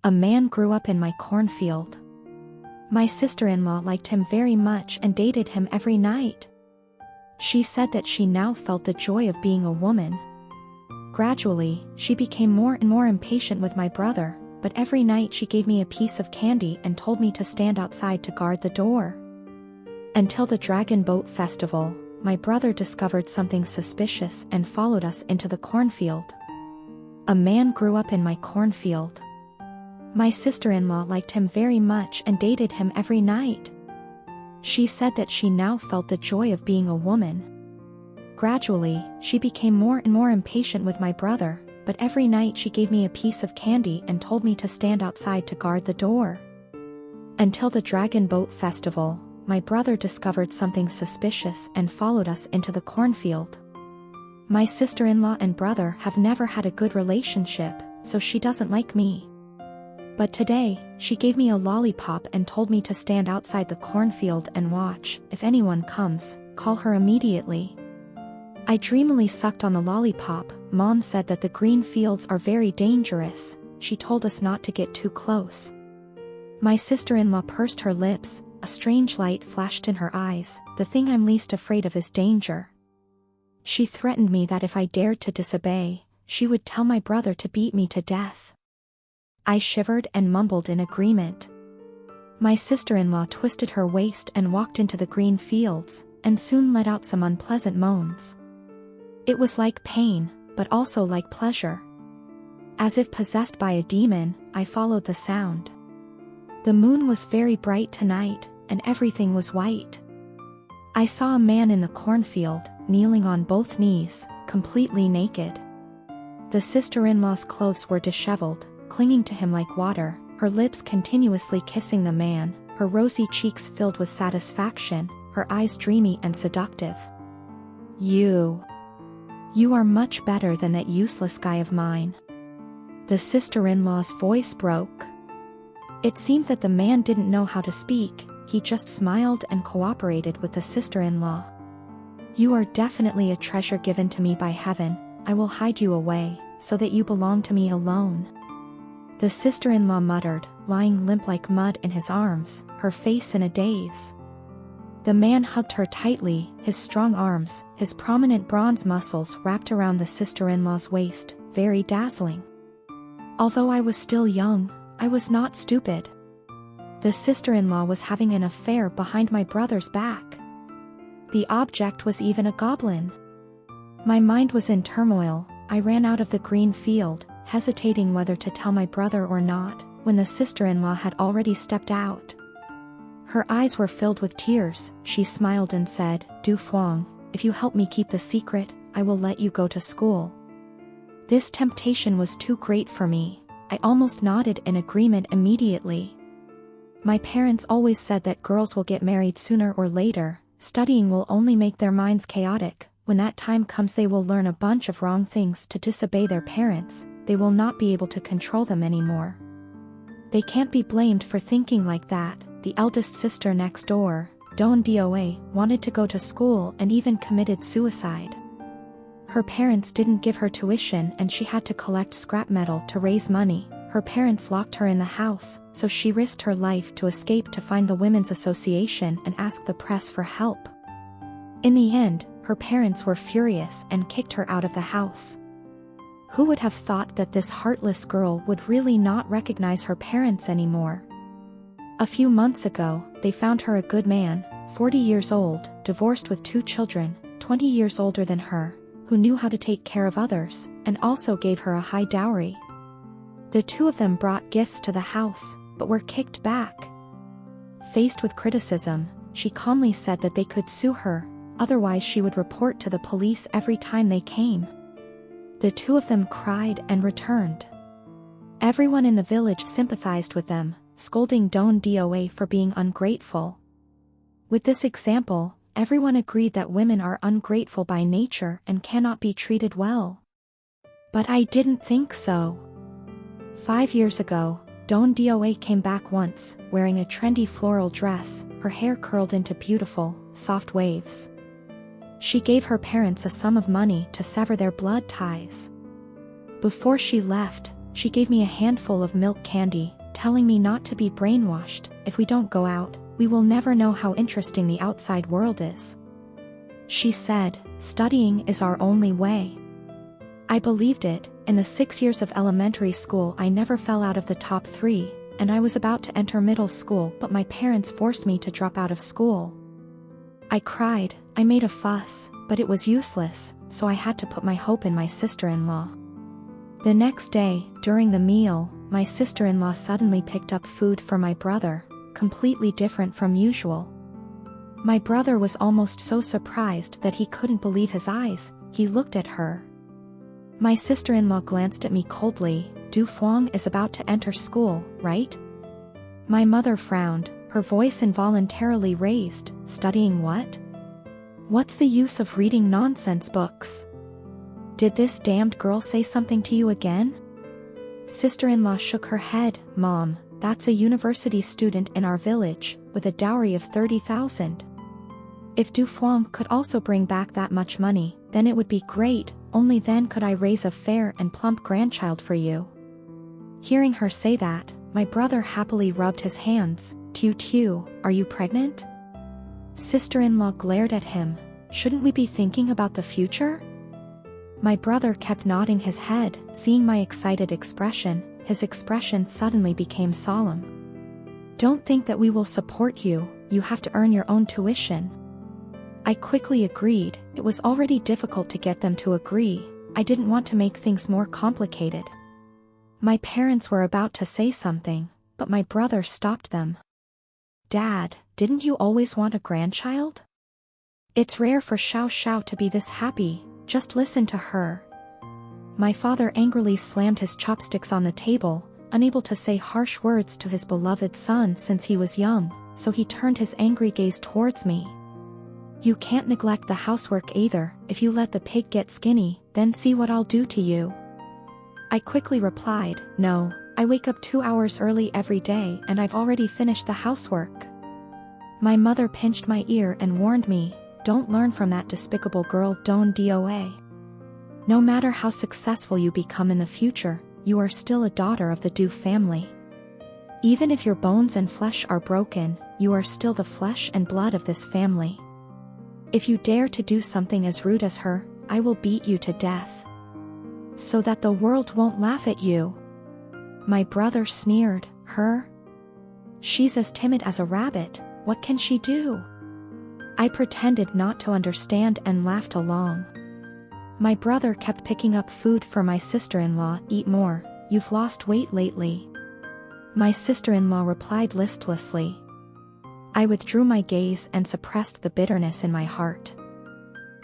A man grew up in my cornfield. My sister-in-law liked him very much and dated him every night. She said that she now felt the joy of being a woman. Gradually, she became more and more impatient with my brother, but every night she gave me a piece of candy and told me to stand outside to guard the door. Until the Dragon Boat Festival, my brother discovered something suspicious and followed us into the cornfield. A man grew up in my cornfield. My sister-in-law liked him very much and dated him every night. She said that she now felt the joy of being a woman. Gradually, she became more and more impatient with my brother, but every night she gave me a piece of candy and told me to stand outside to guard the door. Until the Dragon Boat Festival, my brother discovered something suspicious and followed us into the cornfield. My sister-in-law and brother have never had a good relationship, so she doesn't like me. But today, she gave me a lollipop and told me to stand outside the cornfield and watch. If anyone comes, call her immediately. I dreamily sucked on the lollipop. Mom said that the green fields are very dangerous. She told us not to get too close. My sister-in-law pursed her lips. A strange light flashed in her eyes. The thing I'm least afraid of is danger. She threatened me that if I dared to disobey, she would tell my brother to beat me to death. I shivered and mumbled in agreement. My sister-in-law twisted her waist and walked into the green fields, and soon let out some unpleasant moans. It was like pain, but also like pleasure. As if possessed by a demon, I followed the sound. The moon was very bright tonight, and everything was white. I saw a man in the cornfield, kneeling on both knees, completely naked. The sister-in-law's clothes were disheveled, clinging to him like water, her lips continuously kissing the man, her rosy cheeks filled with satisfaction, her eyes dreamy and seductive. You are much better than that useless guy of mine. The sister-in-law's voice broke. It seemed that the man didn't know how to speak, he just smiled and cooperated with the sister-in-law. You are definitely a treasure given to me by heaven. I will hide you away, so that you belong to me alone. The sister-in-law muttered, lying limp like mud in his arms, her face in a daze. The man hugged her tightly, his strong arms, his prominent bronze muscles wrapped around the sister-in-law's waist, very dazzling. Although I was still young, I was not stupid. The sister-in-law was having an affair behind my brother's back. The object was even a goblin. My mind was in turmoil. I ran out of the green field, hesitating whether to tell my brother or not, when the sister-in-law had already stepped out. Her eyes were filled with tears. She smiled and said, "Du Fuang, if you help me keep the secret, I will let you go to school." This temptation was too great for me. I almost nodded in agreement immediately. My parents always said that girls will get married sooner or later. Studying will only make their minds chaotic. When that time comes, they will learn a bunch of wrong things to disobey their parents. They will not be able to control them anymore. They can't be blamed for thinking like that. The eldest sister next door, Don Doa, wanted to go to school and even committed suicide. Her parents didn't give her tuition and she had to collect scrap metal to raise money. Her parents locked her in the house, so she risked her life to escape to find the Women's Association and ask the press for help. In the end, her parents were furious and kicked her out of the house. Who would have thought that this heartless girl would really not recognize her parents anymore? A few months ago, they found her a good man, 40 years old, divorced with 2 children, 20 years older than her, who knew how to take care of others, and also gave her a high dowry. The 2 of them brought gifts to the house, but were kicked back. Faced with criticism, she calmly said that they could sue her, otherwise she would report to the police every time they came. The 2 of them cried and returned. Everyone in the village sympathized with them, scolding Don Doa for being ungrateful. With this example, everyone agreed that women are ungrateful by nature and cannot be treated well. But I didn't think so. 5 years ago, Don Doa came back once, wearing a trendy floral dress, her hair curled into beautiful, soft waves. She gave her parents a sum of money to sever their blood ties. Before she left, She gave me a handful of milk candy, telling me not to be brainwashed. If we don't go out, we will never know how interesting the outside world is. She said, studying is our only way. I believed it. In the 6 years of elementary school I never fell out of the top 3, and I was about to enter middle school, but my parents forced me to drop out of school. I cried, I made a fuss, but it was useless, so I had to put my hope in my sister-in-law. The next day, during the meal, my sister-in-law suddenly picked up food for my brother, completely different from usual. My brother was almost so surprised that he couldn't believe his eyes. He looked at her. My sister-in-law glanced at me coldly. Du Fuang is about to enter school, right? My mother frowned, her voice involuntarily raised. Studying what? What's the use of reading nonsense books? Did this damned girl say something to you again? Sister-in-law shook her head. Mom, that's a university student in our village, with a dowry of 30,000. If Du Fuang could also bring back that much money, then it would be great, only then could I raise a fair and plump grandchild for you. Hearing her say that, my brother happily rubbed his hands. Tew, are you pregnant? Sister-in-law glared at him. Shouldn't we be thinking about the future? My brother kept nodding his head. Seeing my excited expression, his expression suddenly became solemn. Don't think that we will support you, you have to earn your own tuition. I quickly agreed. It was already difficult to get them to agree. I didn't want to make things more complicated. My parents were about to say something, but my brother stopped them. Dad, didn't you always want a grandchild? It's rare for Xiao Xiao to be this happy, just listen to her. My father angrily slammed his chopsticks on the table, unable to say harsh words to his beloved son since he was young, so he turned his angry gaze towards me. You can't neglect the housework either. If you let the pig get skinny, then see what I'll do to you. I quickly replied, no, I wake up 2 hours early every day and I've already finished the housework. My mother pinched my ear and warned me, don't learn from that despicable girl Don Doa. No matter how successful you become in the future, you are still a daughter of the Du family. Even if your bones and flesh are broken, you are still the flesh and blood of this family. If you dare to do something as rude as her, I will beat you to death. So that the world won't laugh at you. My brother sneered. Her? She's as timid as a rabbit, what can she do? I pretended not to understand and laughed along. My brother kept picking up food for my sister-in-law. Eat more, you've lost weight lately. My sister-in-law replied listlessly. I withdrew my gaze and suppressed the bitterness in my heart.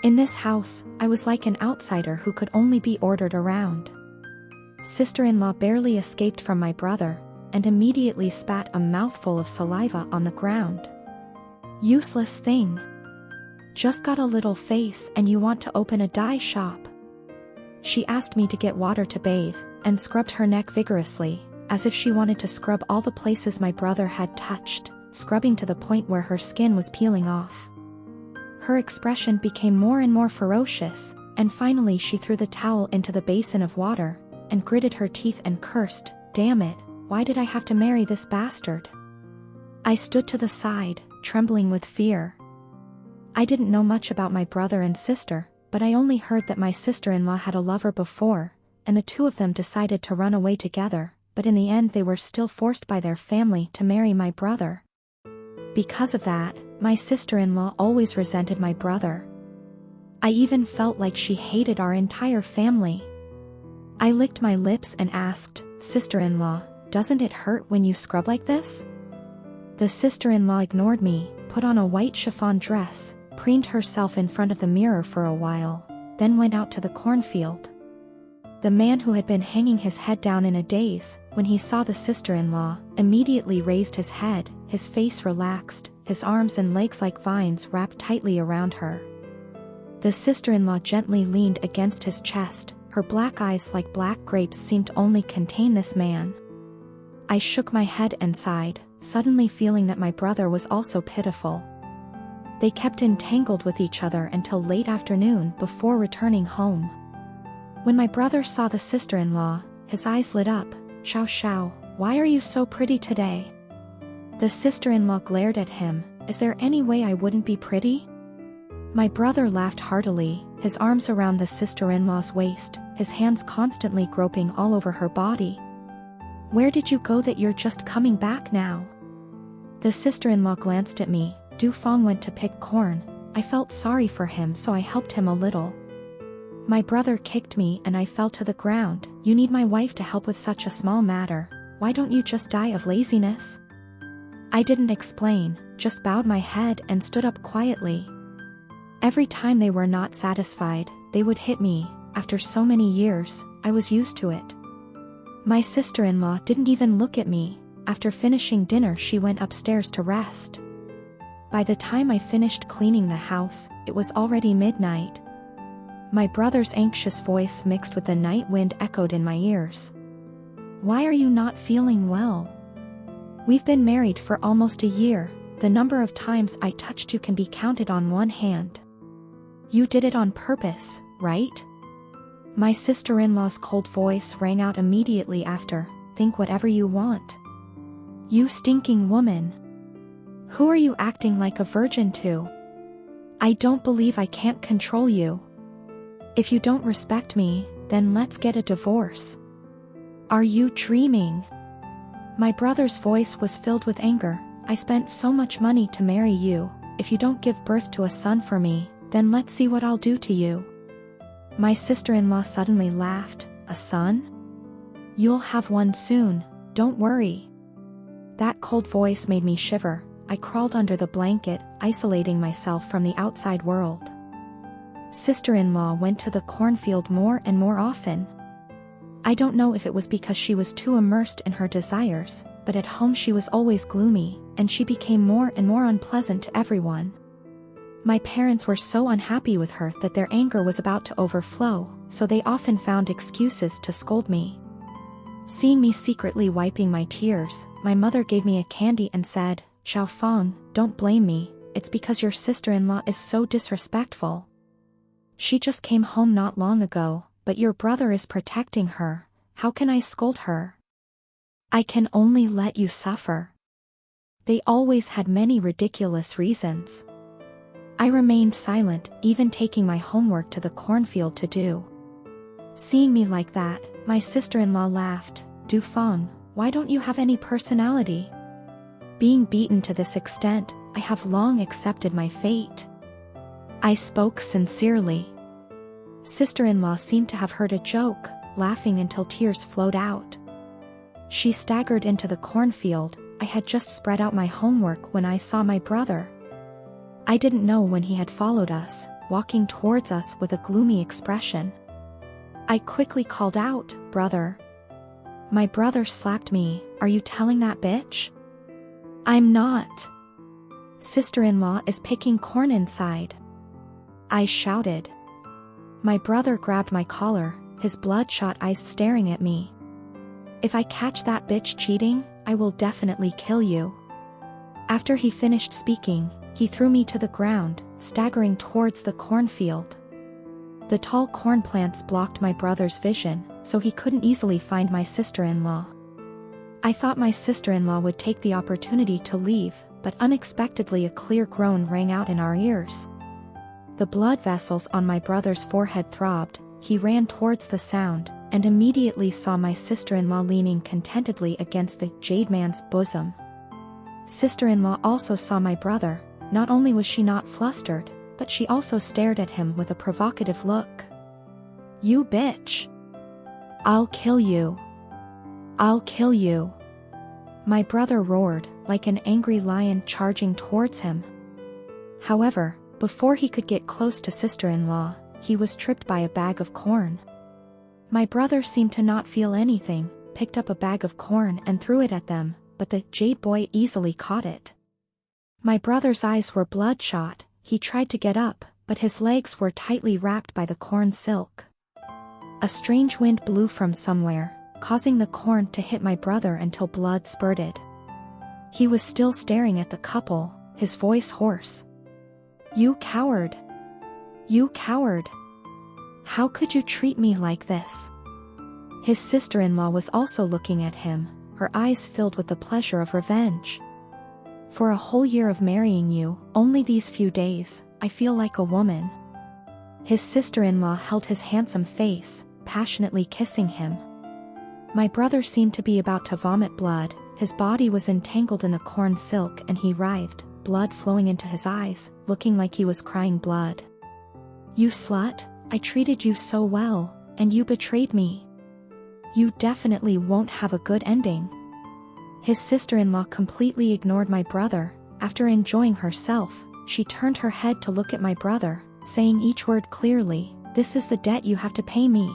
In this house, I was like an outsider who could only be ordered around. Sister-in-law barely escaped from my brother, and immediately spat a mouthful of saliva on the ground. Useless thing. Just got a little face and you want to open a dye shop. She asked me to get water to bathe, and scrubbed her neck vigorously, as if she wanted to scrub all the places my brother had touched, scrubbing to the point where her skin was peeling off. Her expression became more and more ferocious, and finally she threw the towel into the basin of water, and gritted her teeth and cursed, damn it, why did I have to marry this bastard? I stood to the side, trembling with fear. I didn't know much about my brother and sister, but I only heard that my sister-in-law had a lover before, and the two of them decided to run away together, but in the end they were still forced by their family to marry my brother. Because of that, my sister-in-law always resented my brother. I even felt like she hated our entire family. I licked my lips and asked, sister-in-law, doesn't it hurt when you scrub like this? The sister-in-law ignored me, put on a white chiffon dress, preened herself in front of the mirror for a while, then went out to the cornfield. The man who had been hanging his head down in a daze, when he saw the sister-in-law, immediately raised his head, his face relaxed, his arms and legs like vines wrapped tightly around her. The sister-in-law gently leaned against his chest, her black eyes like black grapes seemed to only contain this man. I shook my head and sighed, suddenly feeling that my brother was also pitiful. They kept entangled with each other until late afternoon before returning home. When my brother saw the sister-in-law, his eyes lit up. "Xiao Xiao, why are you so pretty today?" The sister-in-law glared at him. "Is there any way I wouldn't be pretty?" My brother laughed heartily, his arms around the sister-in-law's waist, his hands constantly groping all over her body. "Where did you go that you're just coming back now?" The sister-in-law glanced at me. Du Feng went to pick corn. I felt sorry for him, so I helped him a little. My brother kicked me and I fell to the ground. "You need my wife to help with such a small matter. Why don't you just die of laziness?" I didn't explain, just bowed my head and stood up quietly. Every time they were not satisfied, they would hit me. After so many years, I was used to it. My sister-in-law didn't even look at me. After finishing dinner, she went upstairs to rest. By the time I finished cleaning the house, it was already midnight. My brother's anxious voice mixed with the night wind echoed in my ears. "Why are you not feeling well? We've been married for almost a year. The number of times I touched you can be counted on one hand. You did it on purpose, right?" My sister-in-law's cold voice rang out immediately after. "Think whatever you want. You stinking woman. Who are you acting like a virgin to? I don't believe I can't control you. If you don't respect me, then let's get a divorce. Are you dreaming?" My brother's voice was filled with anger. "I spent so much money to marry you. If you don't give birth to a son for me, then let's see what I'll do to you." My sister-in-law suddenly laughed. "A son? You'll have one soon, don't worry." That cold voice made me shiver. I crawled under the blanket, isolating myself from the outside world. Sister-in-law went to the cornfield more and more often. I don't know if it was because she was too immersed in her desires, but at home she was always gloomy, and she became more and more unpleasant to everyone. My parents were so unhappy with her that their anger was about to overflow, so they often found excuses to scold me. Seeing me secretly wiping my tears, my mother gave me a candy and said, "Xiao Feng, don't blame me, it's because your sister-in-law is so disrespectful. She just came home not long ago, but your brother is protecting her. How can I scold her? I can only let you suffer." They always had many ridiculous reasons. I remained silent, even taking my homework to the cornfield to do. Seeing me like that, my sister-in-law laughed. "Du Feng, why don't you have any personality? Being beaten to this extent, I have long accepted my fate." I spoke sincerely. Sister-in-law seemed to have heard a joke, laughing until tears flowed out. She staggered into the cornfield. I had just spread out my homework when I saw my brother. I didn't know when he had followed us, walking towards us with a gloomy expression. I quickly called out, "Brother." My brother slapped me. "Are you telling that bitch?" "I'm not. Sister-in-law is picking corn inside," I shouted. My brother grabbed my collar, his bloodshot eyes staring at me. "If I catch that bitch cheating, I will definitely kill you." After he finished speaking, he threw me to the ground, staggering towards the cornfield. The tall corn plants blocked my brother's vision, so he couldn't easily find my sister-in-law. I thought my sister-in-law would take the opportunity to leave, but unexpectedly a clear groan rang out in our ears. The blood vessels on my brother's forehead throbbed. He ran towards the sound, and immediately saw my sister-in-law leaning contentedly against the jade man's bosom. Sister-in-law also saw my brother. Not only was she not flustered, but she also stared at him with a provocative look. "You bitch! I'll kill you! I'll kill you!" My brother roared, like an angry lion charging towards him. However, before he could get close to sister-in-law, he was tripped by a bag of corn. My brother seemed to not feel anything, picked up a bag of corn and threw it at them, but the jade boy easily caught it. My brother's eyes were bloodshot. He tried to get up, but his legs were tightly wrapped by the corn silk. A strange wind blew from somewhere, causing the corn to hit my brother until blood spurted. He was still staring at the couple, his voice hoarse. "You coward! You coward! How could you treat me like this?" His sister-in-law was also looking at him, her eyes filled with the pleasure of revenge. For a whole year of marrying you, only these few days, I feel like a woman. His sister-in-law held his handsome face, passionately kissing him. My brother seemed to be about to vomit blood, his body was entangled in the corn silk and he writhed, blood flowing into his eyes, looking like he was crying blood. You slut, I treated you so well, and you betrayed me. You definitely won't have a good ending. His sister-in-law completely ignored my brother. After enjoying herself, she turned her head to look at my brother, saying each word clearly, "This is the debt you have to pay me."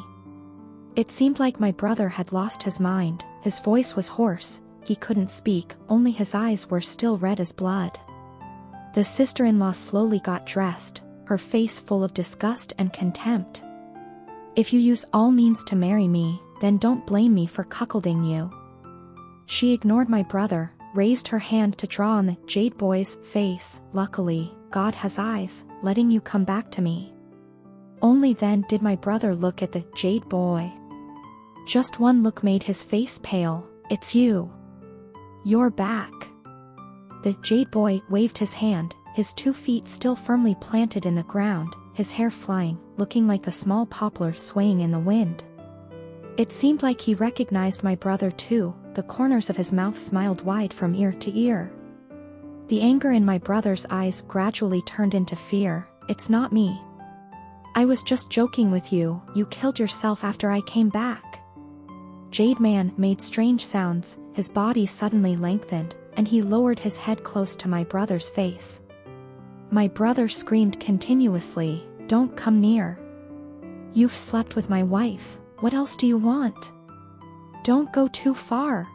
It seemed like my brother had lost his mind, his voice was hoarse, he couldn't speak, only his eyes were still red as blood. The sister-in-law slowly got dressed, her face full of disgust and contempt. If you use all means to marry me, then don't blame me for cuckolding you. She ignored my brother, raised her hand to draw on the jade boy's face. Luckily, God has eyes, letting you come back to me. Only then did my brother look at the jade boy. Just one look made his face pale. It's you. You're back. The jade boy waved his hand, his 2 feet still firmly planted in the ground, his hair flying, looking like a small poplar swaying in the wind. It seemed like he recognized my brother too, the corners of his mouth smiled wide from ear to ear. The anger in my brother's eyes gradually turned into fear. It's not me. I was just joking with you, you killed yourself after I came back. Jade Man made strange sounds, his body suddenly lengthened, and he lowered his head close to my brother's face. My brother screamed continuously, "Don't come near. You've slept with my wife, what else do you want? Don't go too far."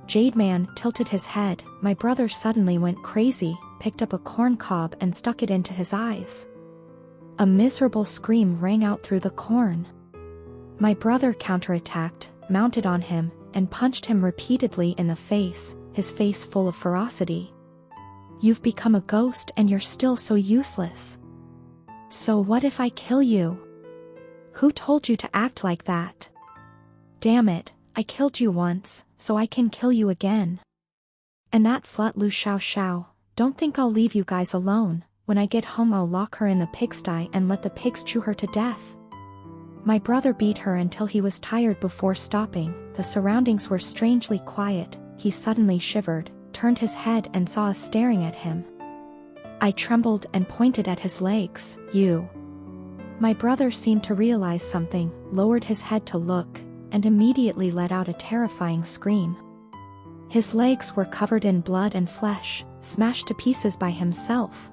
Jade Man tilted his head, my brother suddenly went crazy, picked up a corn cob and stuck it into his eyes. A miserable scream rang out through the corn. My brother counterattacked, mounted on him, and punched him repeatedly in the face, his face full of ferocity. You've become a ghost and you're still so useless. So what if I kill you? Who told you to act like that? Damn it, I killed you once, so I can kill you again. And that slut Lu Xiao Xiao, don't think I'll leave you guys alone. When I get home I'll lock her in the pigsty and let the pigs chew her to death. My brother beat her until he was tired before stopping. The surroundings were strangely quiet. He suddenly shivered, turned his head and saw us staring at him. I trembled and pointed at his legs. You. My brother seemed to realize something, lowered his head to look, and immediately let out a terrifying scream. His legs were covered in blood and flesh, smashed to pieces by himself.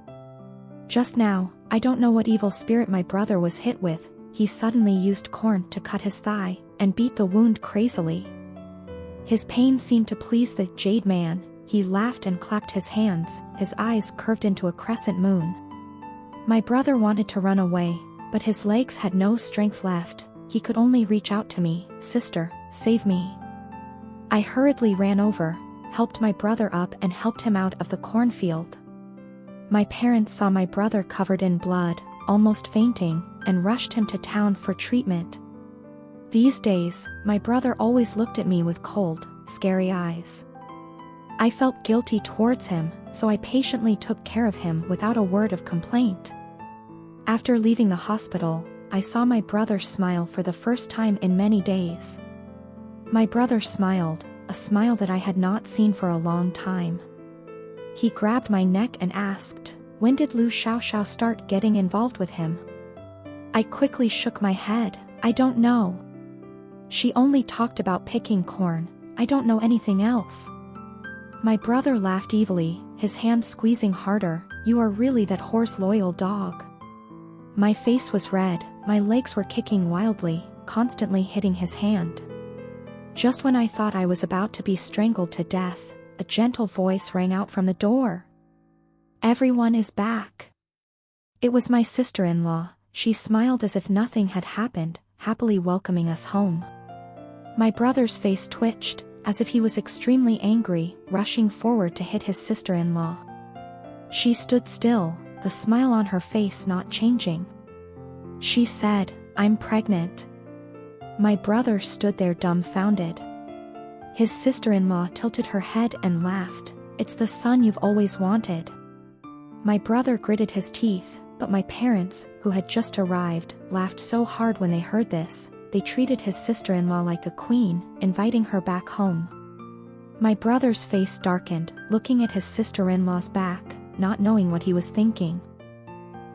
Just now, I don't know what evil spirit my brother was hit with, he suddenly used corn to cut his thigh, and beat the wound crazily. His pain seemed to please the Jade Man, he laughed and clapped his hands, his eyes curved into a crescent moon. My brother wanted to run away, but his legs had no strength left, he could only reach out to me. Sister, save me. I hurriedly ran over, helped my brother up and helped him out of the cornfield. My parents saw my brother covered in blood, almost fainting, and rushed him to town for treatment. These days, my brother always looked at me with cold, scary eyes. I felt guilty towards him, so I patiently took care of him without a word of complaint. After leaving the hospital, I saw my brother smile for the first time in many days. My brother smiled, a smile that I had not seen for a long time. He grabbed my neck and asked, "When did Lu Xiao Xiao start getting involved with him?" I quickly shook my head, "I don't know. She only talked about picking corn, I don't know anything else." My brother laughed evilly, his hand squeezing harder, "You are really that whore's loyal dog." My face was red, my legs were kicking wildly, constantly hitting his hand. Just when I thought I was about to be strangled to death, a gentle voice rang out from the door. "Everyone is back." It was my sister-in-law, she smiled as if nothing had happened, happily welcoming us home. My brother's face twitched, as if he was extremely angry, rushing forward to hit his sister-in-law. She stood still, the smile on her face not changing. She said, "I'm pregnant." My brother stood there dumbfounded. His sister-in-law tilted her head and laughed. "It's the son you've always wanted." My brother gritted his teeth, but my parents, who had just arrived, laughed so hard when they heard this. They treated his sister-in-law like a queen, inviting her back home. My brother's face darkened, looking at his sister-in-law's back, not knowing what he was thinking.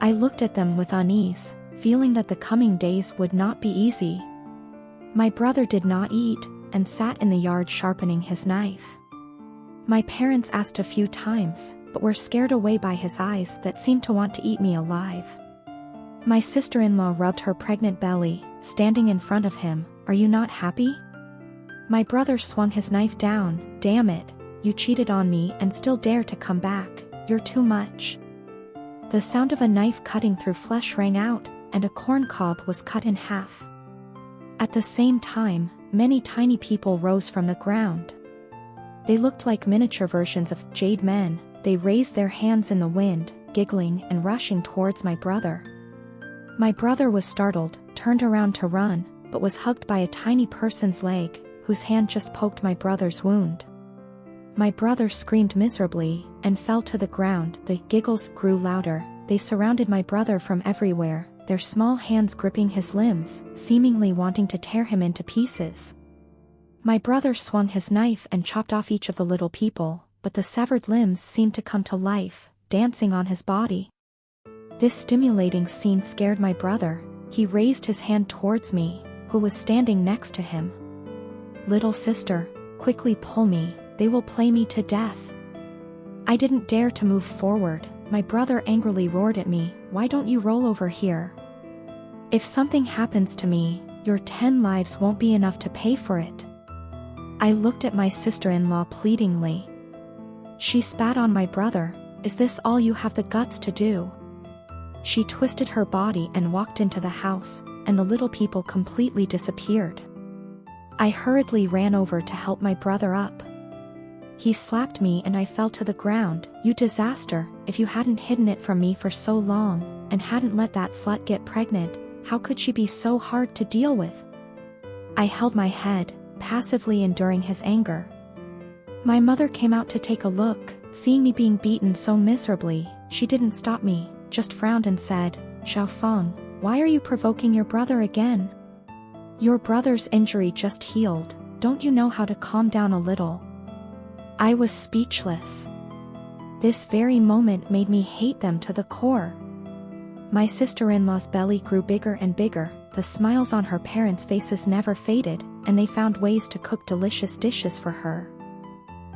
I looked at them with unease, feeling that the coming days would not be easy. My brother did not eat, and sat in the yard sharpening his knife. My parents asked a few times, but were scared away by his eyes that seemed to want to eat me alive. My sister-in-law rubbed her pregnant belly, standing in front of him. "Are you not happy?" My brother swung his knife down. "Damn it, you cheated on me and still dare to come back. You're too much." The sound of a knife cutting through flesh rang out, and a corn cob was cut in half. At the same time, many tiny people rose from the ground. They looked like miniature versions of jade men. They raised their hands in the wind, giggling and rushing towards my brother. My brother was startled, turned around to run, but was hugged by a tiny person's leg, whose hand just poked my brother's wound. My brother screamed miserably, and fell to the ground. The giggles grew louder. They surrounded my brother from everywhere, their small hands gripping his limbs, seemingly wanting to tear him into pieces. My brother swung his knife and chopped off each of the little people, but the severed limbs seemed to come to life, dancing on his body. This stimulating scene scared my brother. He raised his hand towards me, who was standing next to him. "Little sister, quickly pull me, they will play me to death." I didn't dare to move forward. My brother angrily roared at me, "Why don't you roll over here? If something happens to me, your 10 lives won't be enough to pay for it." I looked at my sister-in-law pleadingly. She spat on my brother. "Is this all you have the guts to do?" She twisted her body and walked into the house, and the little people completely disappeared. I hurriedly ran over to help my brother up. He slapped me and I fell to the ground. "You disaster, if you hadn't hidden it from me for so long, and hadn't let that slut get pregnant, how could she be so hard to deal with?" I held my head, passively enduring his anger. My mother came out to take a look. Seeing me being beaten so miserably, she didn't stop me, just frowned and said, "Xiaofeng, why are you provoking your brother again? Your brother's injury just healed, don't you know how to calm down a little?" I was speechless. This very moment made me hate them to the core. My sister-in-law's belly grew bigger and bigger, the smiles on her parents' faces never faded, and they found ways to cook delicious dishes for her.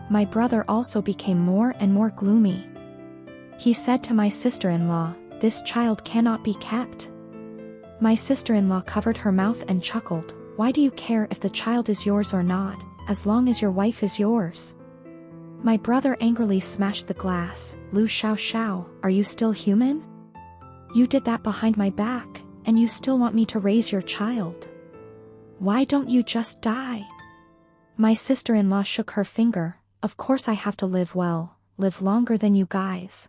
My brother also became more and more gloomy. He said to my sister-in-law, "This child cannot be kept." My sister-in-law covered her mouth and chuckled, "Why do you care if the child is yours or not, as long as your wife is yours?" My brother angrily smashed the glass. "Lu Xiao, are you still human? You did that behind my back, and you still want me to raise your child? Why don't you just die?" My sister-in-law shook her finger. "Of course I have to live well, live longer than you guys."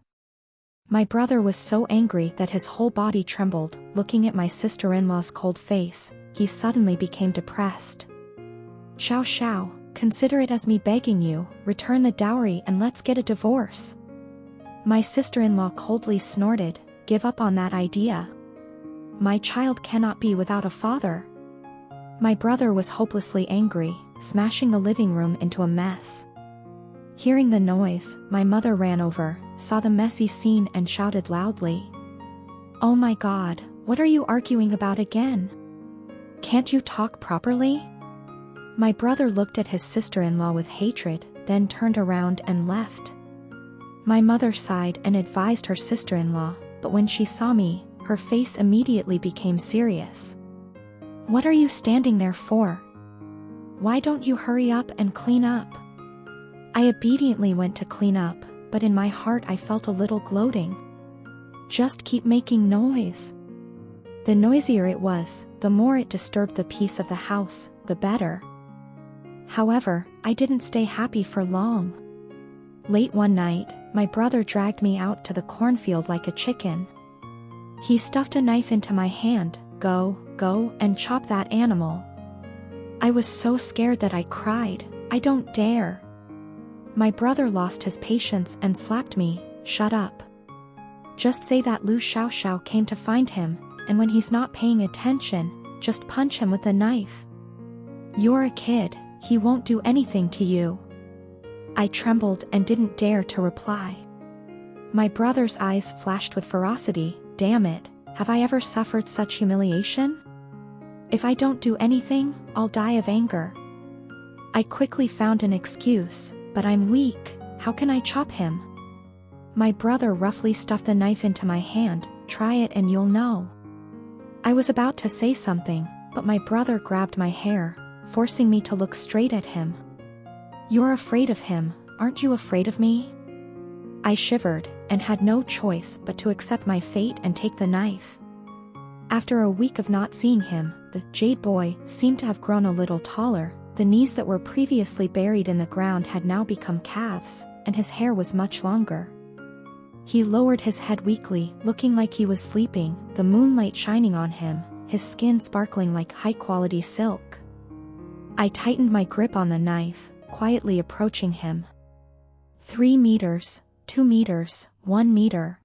My brother was so angry that his whole body trembled. Looking at my sister-in-law's cold face, he suddenly became depressed. Xiao, consider it as me begging you, return the dowry and let's get a divorce." My sister-in-law coldly snorted, "Give up on that idea. My child cannot be without a father." My brother was hopelessly angry, smashing the living room into a mess. Hearing the noise, my mother ran over, saw the messy scene and shouted loudly, "Oh my God, what are you arguing about again? Can't you talk properly?" My brother looked at his sister-in-law with hatred, then turned around and left. My mother sighed and advised her sister-in-law, but when she saw me, her face immediately became serious. "What are you standing there for? Why don't you hurry up and clean up?" I obediently went to clean up, but in my heart I felt a little gloating. Just keep making noise. The noisier it was, the more it disturbed the peace of the house, the better. However, I didn't stay happy for long. Late one night, my brother dragged me out to the cornfield like a chicken. He stuffed a knife into my hand. Go, and chop that animal." I was so scared that I cried. I don't dare. My brother lost his patience and slapped me. Shut up. Just say that Lu Xiaoxiao came to find him, and when he's not paying attention, just punch him with a knife. You're a kid, he won't do anything to you. I trembled and didn't dare to reply. My brother's eyes flashed with ferocity. Damn it, have I ever suffered such humiliation? If I don't do anything, I'll die of anger. I quickly found an excuse, but I'm weak, how can I chop him? My brother roughly stuffed the knife into my hand. Try it and you'll know. I was about to say something, but my brother grabbed my hair, forcing me to look straight at him. You're afraid of him, aren't you afraid of me? I shivered, and had no choice but to accept my fate and take the knife. After a week of not seeing him, the jade boy seemed to have grown a little taller. The knees that were previously buried in the ground had now become calves, and his hair was much longer. He lowered his head weakly, looking like he was sleeping, the moonlight shining on him, his skin sparkling like high-quality silk. I tightened my grip on the knife, quietly approaching him. 3 meters, 2 meters, 1 meter.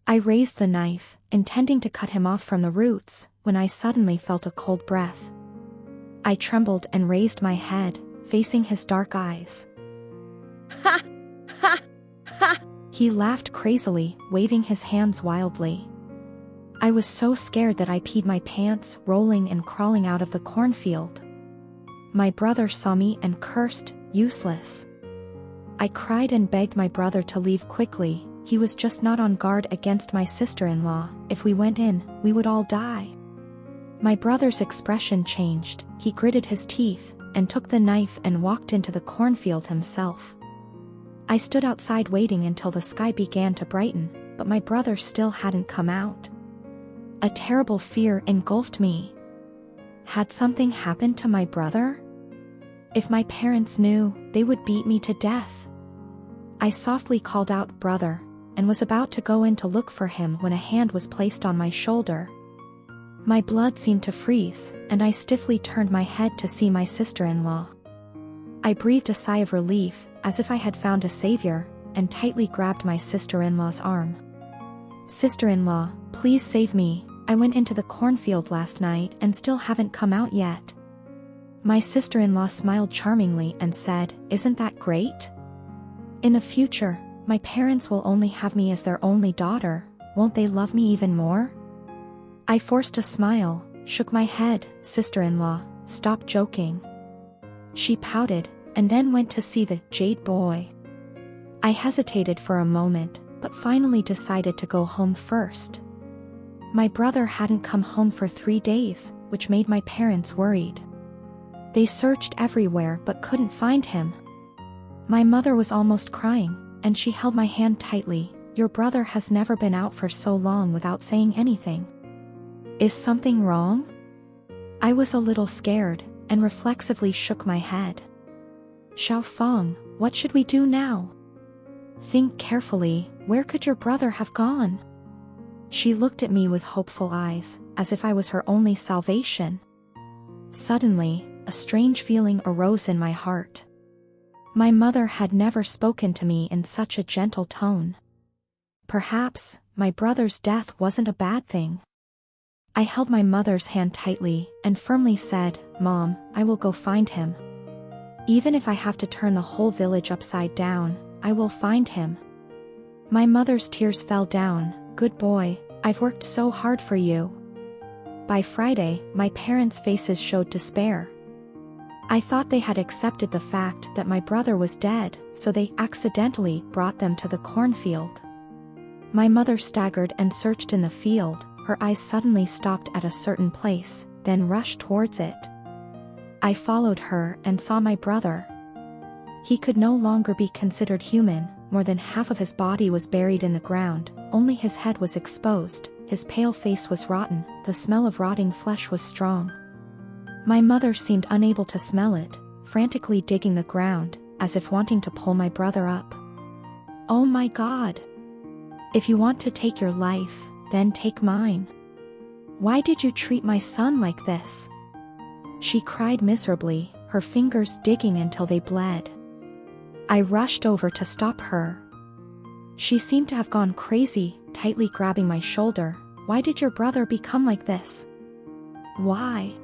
I raised the knife, intending to cut him off from the roots, when I suddenly felt a cold breath. I trembled and raised my head, facing his dark eyes. Ha! Ha! Ha! He laughed crazily, waving his hands wildly. I was so scared that I peed my pants, rolling and crawling out of the cornfield. My brother saw me and cursed, useless. I cried and begged my brother to leave quickly. He was just not on guard against my sister-in-law. If we went in, we would all die. My brother's expression changed. He gritted his teeth, and took the knife and walked into the cornfield himself. I stood outside waiting until the sky began to brighten, but my brother still hadn't come out. A terrible fear engulfed me. Had something happened to my brother? If my parents knew, they would beat me to death. I softly called out, "Brother," and was about to go in to look for him when a hand was placed on my shoulder. My blood seemed to freeze, and I stiffly turned my head to see my sister-in-law. I breathed a sigh of relief, as if I had found a savior, and tightly grabbed my sister-in-law's arm. "Sister-in-law, please save me. I went into the cornfield last night and still haven't come out yet." My sister-in-law smiled charmingly and said, "Isn't that great? In the future, my parents will only have me as their only daughter. Won't they love me even more?" I forced a smile, shook my head. "Sister-in-law, stop joking." She pouted, and then went to see the jade boy. I hesitated for a moment, but finally decided to go home first. My brother hadn't come home for 3 days, which made my parents worried. They searched everywhere but couldn't find him. My mother was almost crying, and she held my hand tightly. "Your brother has never been out for so long without saying anything. Is something wrong?" I was a little scared, and reflexively shook my head. "Xiaofeng, what should we do now?" "Think carefully, where could your brother have gone?" She looked at me with hopeful eyes, as if I was her only salvation. Suddenly, a strange feeling arose in my heart. My mother had never spoken to me in such a gentle tone. Perhaps, my brother's death wasn't a bad thing. I held my mother's hand tightly, and firmly said, "Mom, I will go find him. Even if I have to turn the whole village upside down, I will find him." My mother's tears fell down. "Good boy, I've worked so hard for you." By Friday, my parents' faces showed despair. I thought they had accepted the fact that my brother was dead, so they accidentally brought them to the cornfield. My mother staggered and searched in the field. Her eyes suddenly stopped at a certain place, then rushed towards it. I followed her and saw my brother. He could no longer be considered human. More than half of his body was buried in the ground, only his head was exposed. His pale face was rotten, the smell of rotting flesh was strong. My mother seemed unable to smell it, frantically digging the ground, as if wanting to pull my brother up. "Oh my God! If you want to take your life, then take mine. Why did you treat my son like this?" She cried miserably, her fingers digging until they bled. I rushed over to stop her. She seemed to have gone crazy, tightly grabbing my shoulder. "Why did your brother become like this? Why?"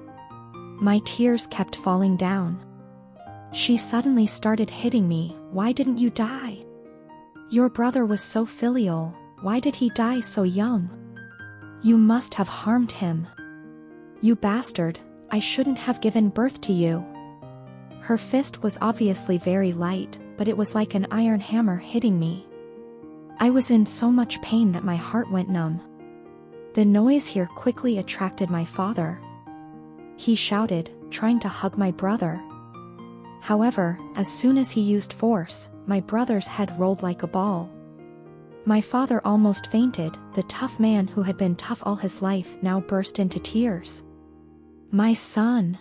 My tears kept falling down. She suddenly started hitting me. "Why didn't you die? Your brother was so filial. Why did he die so young? You must have harmed him. You bastard, I shouldn't have given birth to you." Her fist was obviously very light, but it was like an iron hammer hitting me. I was in so much pain that my heart went numb. The noise here quickly attracted my father. He shouted, trying to hug my brother. However, as soon as he used force, my brother's head rolled like a ball. My father almost fainted. The tough man who had been tough all his life now burst into tears. "My son!"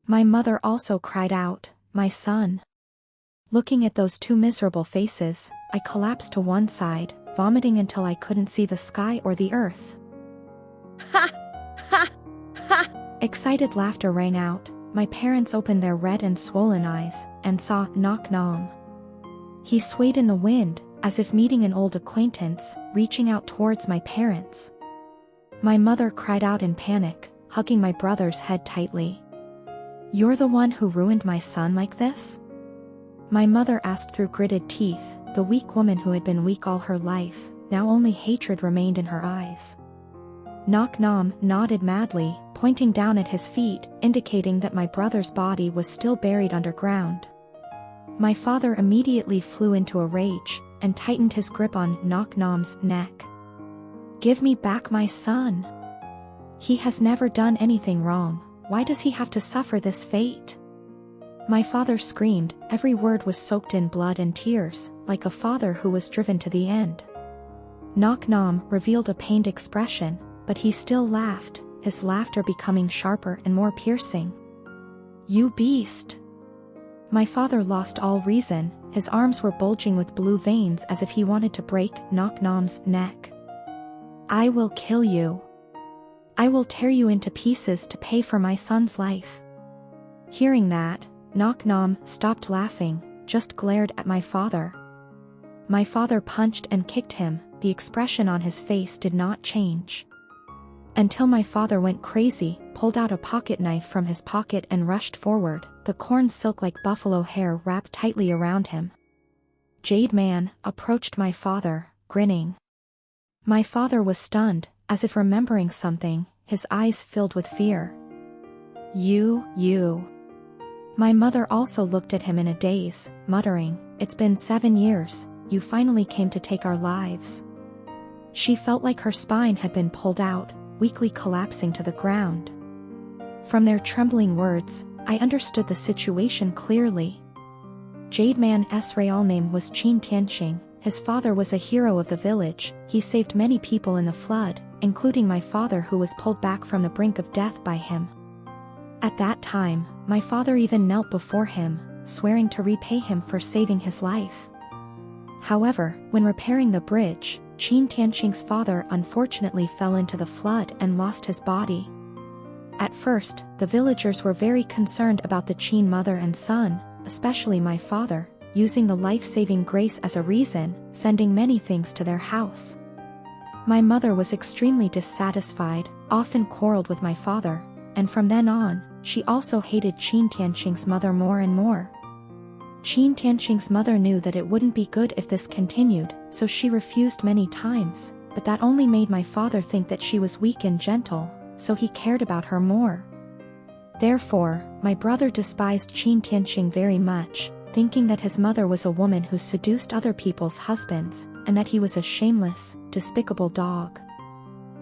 My mother also cried out, "My son!" Looking at those two miserable faces, I collapsed to one side, vomiting until I couldn't see the sky or the earth. Ha! Ha! Ha! Excited laughter rang out. My parents opened their red and swollen eyes, and saw Knock Nom. He swayed in the wind, as if meeting an old acquaintance, reaching out towards my parents. My mother cried out in panic, hugging my brother's head tightly. "You're the one who ruined my son like this?" My mother asked through gritted teeth, the weak woman who had been weak all her life. Now only hatred remained in her eyes. Knock Nom nodded madly, pointing down at his feet, indicating that my brother's body was still buried underground. My father immediately flew into a rage, and tightened his grip on Knock Nom's neck. "Give me back my son. He has never done anything wrong. Why does he have to suffer this fate?" My father screamed. Every word was soaked in blood and tears, like a father who was driven to the end. Knock Nom revealed a pained expression, but he still laughed, his laughter becoming sharper and more piercing. "You beast!" My father lost all reason, his arms were bulging with blue veins as if he wanted to break Knock Nom's neck. "I will kill you. I will tear you into pieces to pay for my son's life." Hearing that, Knock Nom stopped laughing, just glared at my father. My father punched and kicked him. The expression on his face did not change. Until my father went crazy, pulled out a pocket knife from his pocket and rushed forward, the corn silk like buffalo hair wrapped tightly around him. Jade Man approached my father, grinning. My father was stunned, as if remembering something, his eyes filled with fear. You. My mother also looked at him in a daze, muttering, "It's been 7 years, you finally came to take our lives." She felt like her spine had been pulled out, weakly collapsing to the ground. From their trembling words, I understood the situation clearly. Jade Man's real name was Qin Tianqing. His father was a hero of the village. He saved many people in the flood, including my father who was pulled back from the brink of death by him. At that time, my father even knelt before him, swearing to repay him for saving his life. However, when repairing the bridge, Qin Tianqing's father unfortunately fell into the flood and lost his body. At first, the villagers were very concerned about the Qin mother and son, especially my father, using the life-saving grace as a reason, sending many things to their house. My mother was extremely dissatisfied, often quarreled with my father, and from then on, she also hated Qin Tianqing's mother more and more. Qin Tianqing's mother knew that it wouldn't be good if this continued, so she refused many times, but that only made my father think that she was weak and gentle, so he cared about her more. Therefore, my brother despised Qin Tianqing very much, thinking that his mother was a woman who seduced other people's husbands, and that he was a shameless, despicable dog.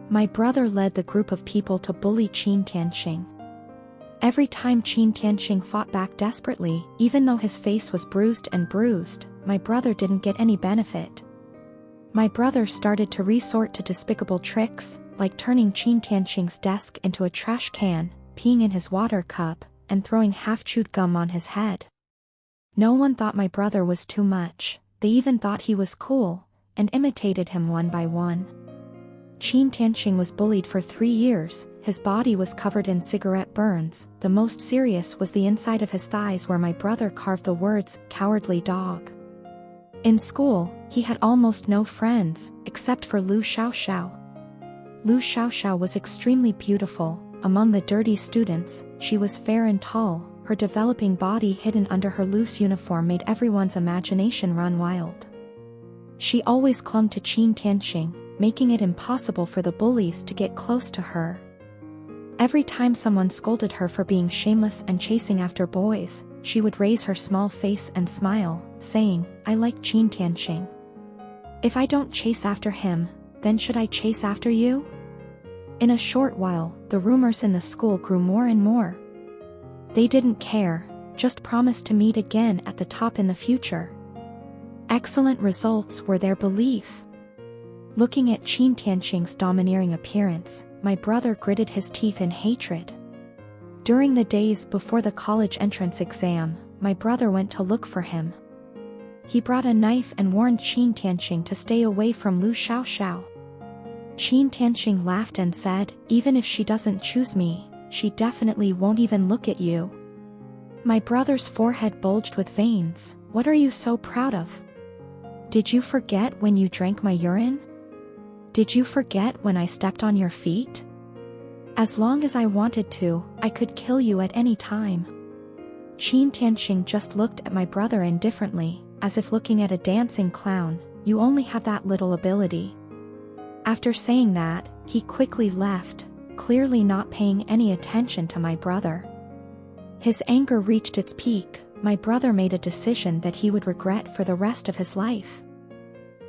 My brother led the group of people to bully Qin Tianqing. Every time Qin Tianqing fought back desperately, even though his face was bruised, my brother didn't get any benefit. My brother started to resort to despicable tricks, like turning Qin Tianqing's desk into a trash can, peeing in his water cup, and throwing half-chewed gum on his head. No one thought my brother was too much, they even thought he was cool, and imitated him one by one. Qin Tianqing was bullied for 3 years, his body was covered in cigarette burns, the most serious was the inside of his thighs where my brother carved the words, "cowardly dog." In school, he had almost no friends, except for Lu Xiaoxiao. Lu Xiaoxiao was extremely beautiful. Among the dirty students, she was fair and tall, her developing body hidden under her loose uniform made everyone's imagination run wild. She always clung to Qin Tianqing, making it impossible for the bullies to get close to her. Every time someone scolded her for being shameless and chasing after boys, she would raise her small face and smile, saying, "I like Qin Tianqing. If I don't chase after him, then should I chase after you?" In a short while, the rumors in the school grew more and more. They didn't care, just promised to meet again at the top in the future. Excellent results were their belief. Looking at Qin Tianqing's domineering appearance, my brother gritted his teeth in hatred. During the days before the college entrance exam, my brother went to look for him. He brought a knife and warned Qin Tianqing to stay away from Lu Xiaoxiao. Qin Tianqing laughed and said, "Even if she doesn't choose me, she definitely won't even look at you." My brother's forehead bulged with veins. "What are you so proud of? Did you forget when you drank my urine? Did you forget when I stepped on your feet? As long as I wanted to, I could kill you at any time." Qin Tianqing just looked at my brother indifferently, as if looking at a dancing clown. "You only have that little ability." After saying that, he quickly left, clearly not paying any attention to my brother. His anger reached its peak. My brother made a decision that he would regret for the rest of his life.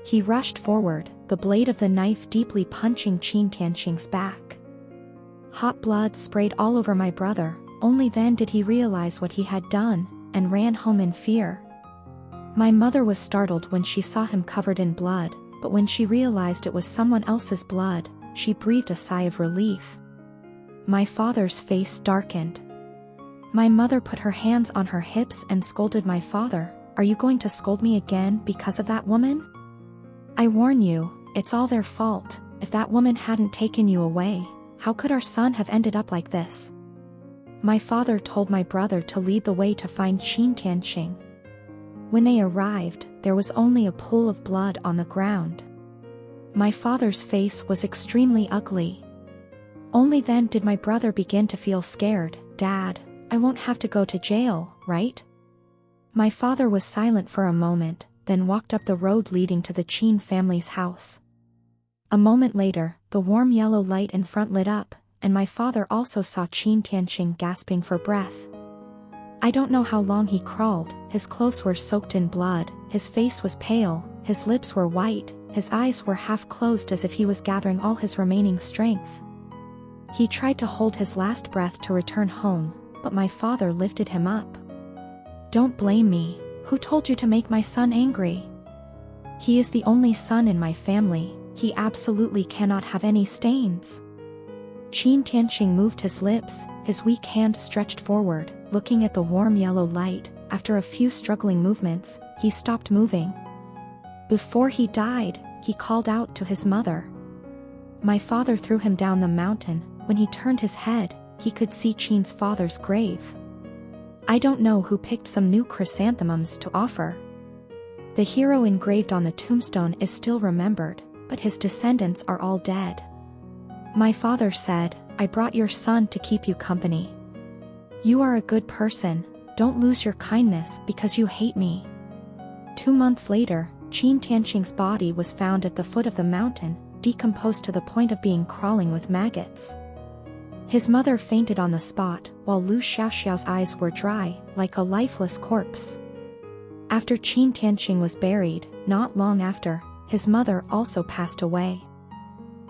He rushed forward, the blade of the knife deeply punching Qin Tianqing's back. Hot blood sprayed all over my brother. Only then did he realize what he had done, and ran home in fear. My mother was startled when she saw him covered in blood, but when she realized it was someone else's blood, she breathed a sigh of relief. My father's face darkened. My mother put her hands on her hips and scolded my father, "Are you going to scold me again because of that woman? I warn you, it's all their fault. If that woman hadn't taken you away, how could our son have ended up like this?" My father told my brother to lead the way to find Qin Tianqing. When they arrived, there was only a pool of blood on the ground. My father's face was extremely ugly. Only then did my brother begin to feel scared. "Dad, I won't have to go to jail, right?" My father was silent for a moment, then walked up the road leading to the Qin family's house. A moment later, the warm yellow light in front lit up, and my father also saw Qin Tianqing gasping for breath. I don't know how long he crawled. His clothes were soaked in blood, his face was pale, his lips were white, his eyes were half closed as if he was gathering all his remaining strength. He tried to hold his last breath to return home, but my father lifted him up. "Don't blame me. Who told you to make my son angry? He is the only son in my family. He absolutely cannot have any stains." Qin Tianqing moved his lips, his weak hand stretched forward, looking at the warm yellow light. After a few struggling movements, he stopped moving. Before he died, he called out to his mother. My father threw him down the mountain. When he turned his head, he could see Qin's father's grave. I don't know who picked some new chrysanthemums to offer. The hero engraved on the tombstone is still remembered, but his descendants are all dead. My father said, "I brought your son to keep you company. You are a good person, don't lose your kindness because you hate me." 2 months later, Qin Tianqing's body was found at the foot of the mountain, decomposed to the point of being crawling with maggots. His mother fainted on the spot, while Lu Xiaoxiao's eyes were dry, like a lifeless corpse. After Qin Tianqing was buried, not long after, his mother also passed away.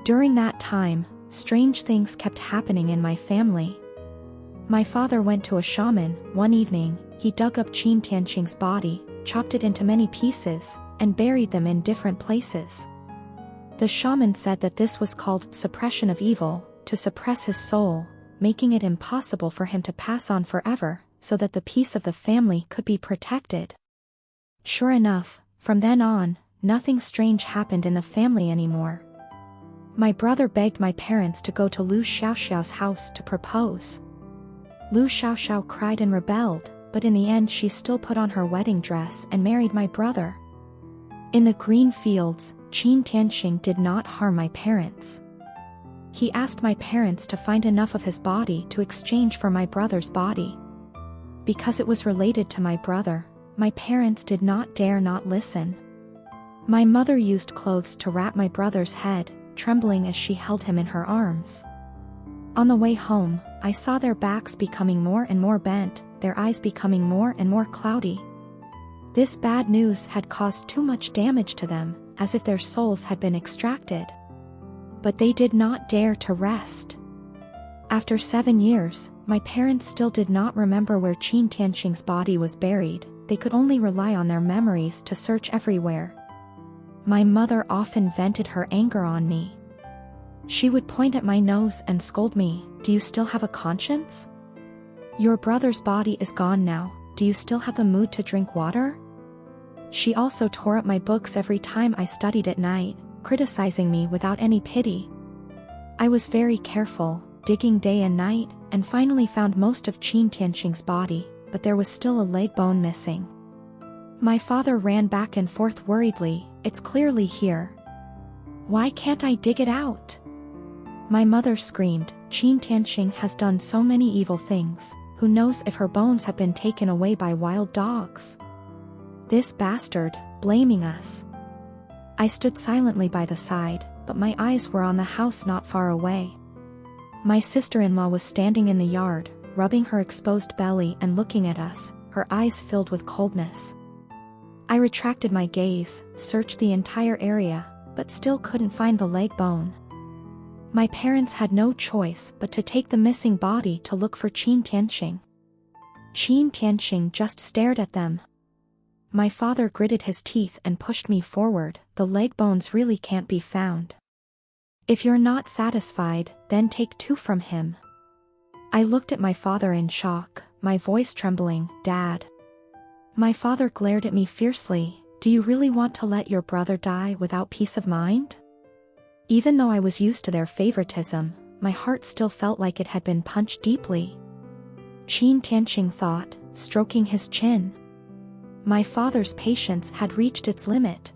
During that time, strange things kept happening in my family. My father went to a shaman. One evening, he dug up Qin Tianqing's body, chopped it into many pieces, and buried them in different places. The shaman said that this was called suppression of evil, to suppress his soul, making it impossible for him to pass on forever, so that the peace of the family could be protected. Sure enough, from then on, nothing strange happened in the family anymore. My brother begged my parents to go to Lu Xiaoxiao's house to propose. Lu Xiaoxiao cried and rebelled, but in the end she still put on her wedding dress and married my brother. In the green fields, Qin Tianxing did not harm my parents. He asked my parents to find enough of his body to exchange for my brother's body. Because it was related to my brother, my parents did not dare not listen. My mother used clothes to wrap my brother's head, trembling as she held him in her arms. On the way home, I saw their backs becoming more and more bent, their eyes becoming more and more cloudy. This bad news had caused too much damage to them, as if their souls had been extracted. But they did not dare to rest. After 7 years, my parents still did not remember where Qin Tianxing's body was buried. They could only rely on their memories to search everywhere. My mother often vented her anger on me. She would point at my nose and scold me, "Do you still have a conscience? Your brother's body is gone now, do you still have the mood to drink water?" She also tore up my books every time I studied at night, criticizing me without any pity. I was very careful, digging day and night, and finally found most of Qin Tianxing's body, but there was still a leg bone missing. My father ran back and forth worriedly, "It's clearly here. Why can't I dig it out?" My mother screamed, "Qin Tianxing has done so many evil things, who knows if her bones have been taken away by wild dogs? This bastard, blaming us." I stood silently by the side, but my eyes were on the house not far away. My sister-in-law was standing in the yard, rubbing her exposed belly and looking at us, her eyes filled with coldness. I retracted my gaze, searched the entire area, but still couldn't find the leg bone. My parents had no choice but to take the missing body to look for Qin Tianxing. Qin Tianxing just stared at them. My father gritted his teeth and pushed me forward. "The leg bones really can't be found. If you're not satisfied, then take 2 from him." I looked at my father in shock, my voice trembling, "Dad." My father glared at me fiercely, "Do you really want to let your brother die without peace of mind?" Even though I was used to their favoritism, my heart still felt like it had been punched deeply. Qin Tianxing thought, stroking his chin. My father's patience had reached its limit.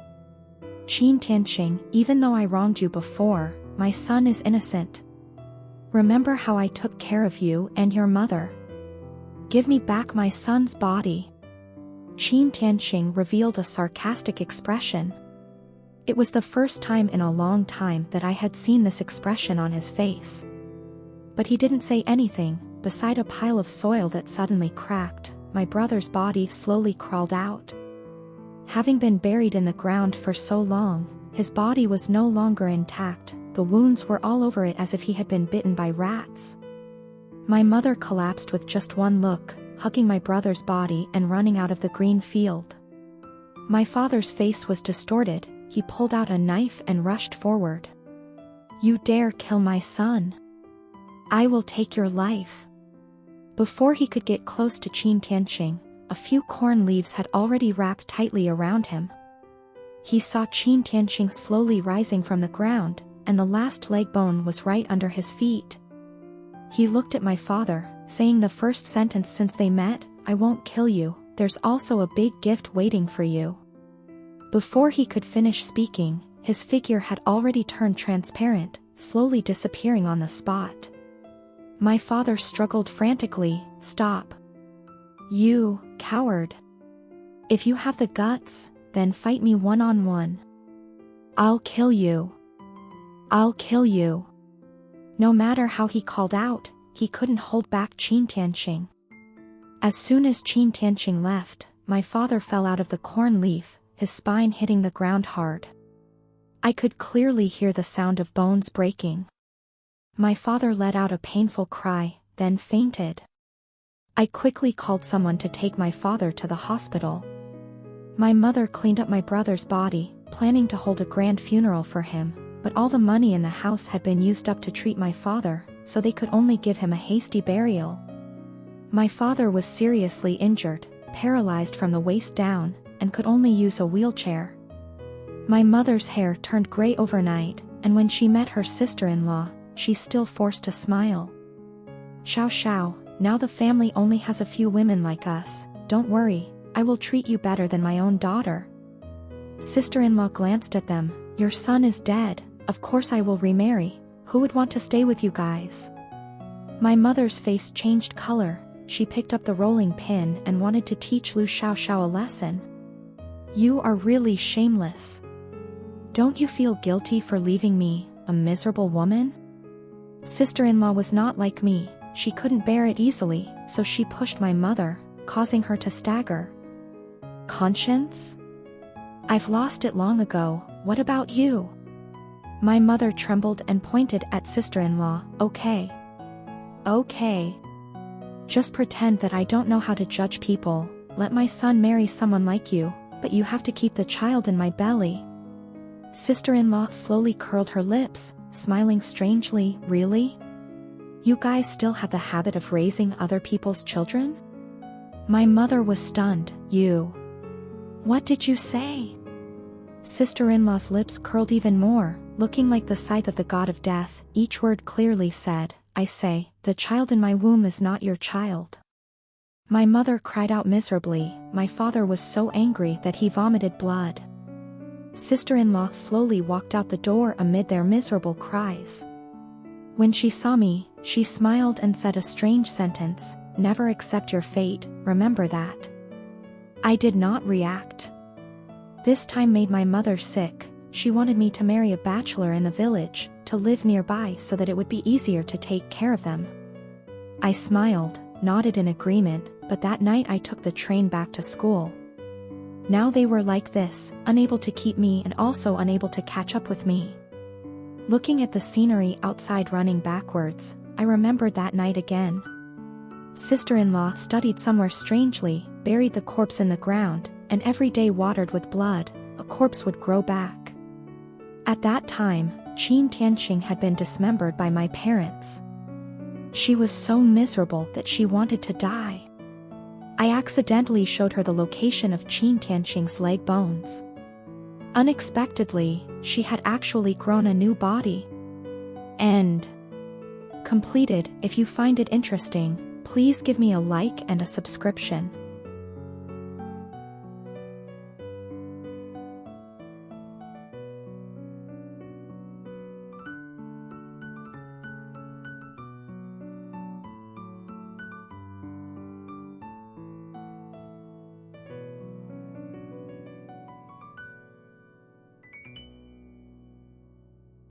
"Qin Tianxing, even though I wronged you before, my son is innocent. Remember how I took care of you and your mother. Give me back my son's body." Qin Tianxing revealed a sarcastic expression. It was the first time in a long time that I had seen this expression on his face. But he didn't say anything. Beside a pile of soil that suddenly cracked, my brother's body slowly crawled out. Having been buried in the ground for so long, his body was no longer intact. The wounds were all over it as if he had been bitten by rats. My mother collapsed with just one look, hugging my brother's body and running out of the green field. My father's face was distorted. He pulled out a knife and rushed forward. "You dare kill my son? I will take your life." Before he could get close to Qin Tianxing, a few corn leaves had already wrapped tightly around him. He saw Qin Tianxing slowly rising from the ground, and the last leg bone was right under his feet. He looked at my father, saying the first sentence since they met, "I won't kill you, there's also a big gift waiting for you." Before he could finish speaking, his figure had already turned transparent, slowly disappearing on the spot. My father struggled frantically, "Stop. You, coward. If you have the guts, then fight me one-on-one. I'll kill you. I'll kill you." No matter how he called out, he couldn't hold back Qin Tianxing. As soon as Qin Tianxing left, my father fell out of the corn leaf, his spine hitting the ground hard. I could clearly hear the sound of bones breaking. My father let out a painful cry, then fainted. I quickly called someone to take my father to the hospital. My mother cleaned up my brother's body, planning to hold a grand funeral for him, but all the money in the house had been used up to treat my father, so they could only give him a hasty burial. My father was seriously injured, paralyzed from the waist down, and could only use a wheelchair. My mother's hair turned gray overnight, and when she met her sister-in-law, she still forced a smile. Xiao Xiao, now the family only has a few women like us, don't worry, I will treat you better than my own daughter. Sister-in-law glanced at them, your son is dead, of course I will remarry, who would want to stay with you guys? My mother's face changed color, she picked up the rolling pin and wanted to teach Lu Xiaoxiao a lesson. You are really shameless. Don't you feel guilty for leaving me, a miserable woman? Sister-in-law was not like me, she couldn't bear it easily, so she pushed my mother, causing her to stagger. Conscience? I've lost it long ago, what about you? My mother trembled and pointed at sister-in-law, okay. Okay. Just pretend that I don't know how to judge people, let my son marry someone like you, but you have to keep the child in my belly. Sister-in-law slowly curled her lips, smiling strangely, really? You guys still have the habit of raising other people's children? My mother was stunned, you. What did you say? Sister-in-law's lips curled even more, looking like the scythe of the god of death, each word clearly said, I say, the child in my womb is not your child. My mother cried out miserably, my father was so angry that he vomited blood. Sister-in-law slowly walked out the door amid their miserable cries. When she saw me, she smiled and said a strange sentence, never accept your fate, remember that. I did not react. This time made my mother sick, she wanted me to marry a bachelor in the village, to live nearby so that it would be easier to take care of them. I smiled, nodded in agreement, but that night I took the train back to school. Now they were like this, unable to keep me and also unable to catch up with me. Looking at the scenery outside running backwards, I remembered that night again. Sister-in-law studied somewhere strangely, buried the corpse in the ground, and every day watered with blood, a corpse would grow back. At that time, Qin Tianqing had been dismembered by my parents. She was so miserable that she wanted to die. I accidentally showed her the location of Qin Tianqing's leg bones. Unexpectedly, she had actually grown a new body. End. Completed. If you find it interesting, please give me a like and a subscription.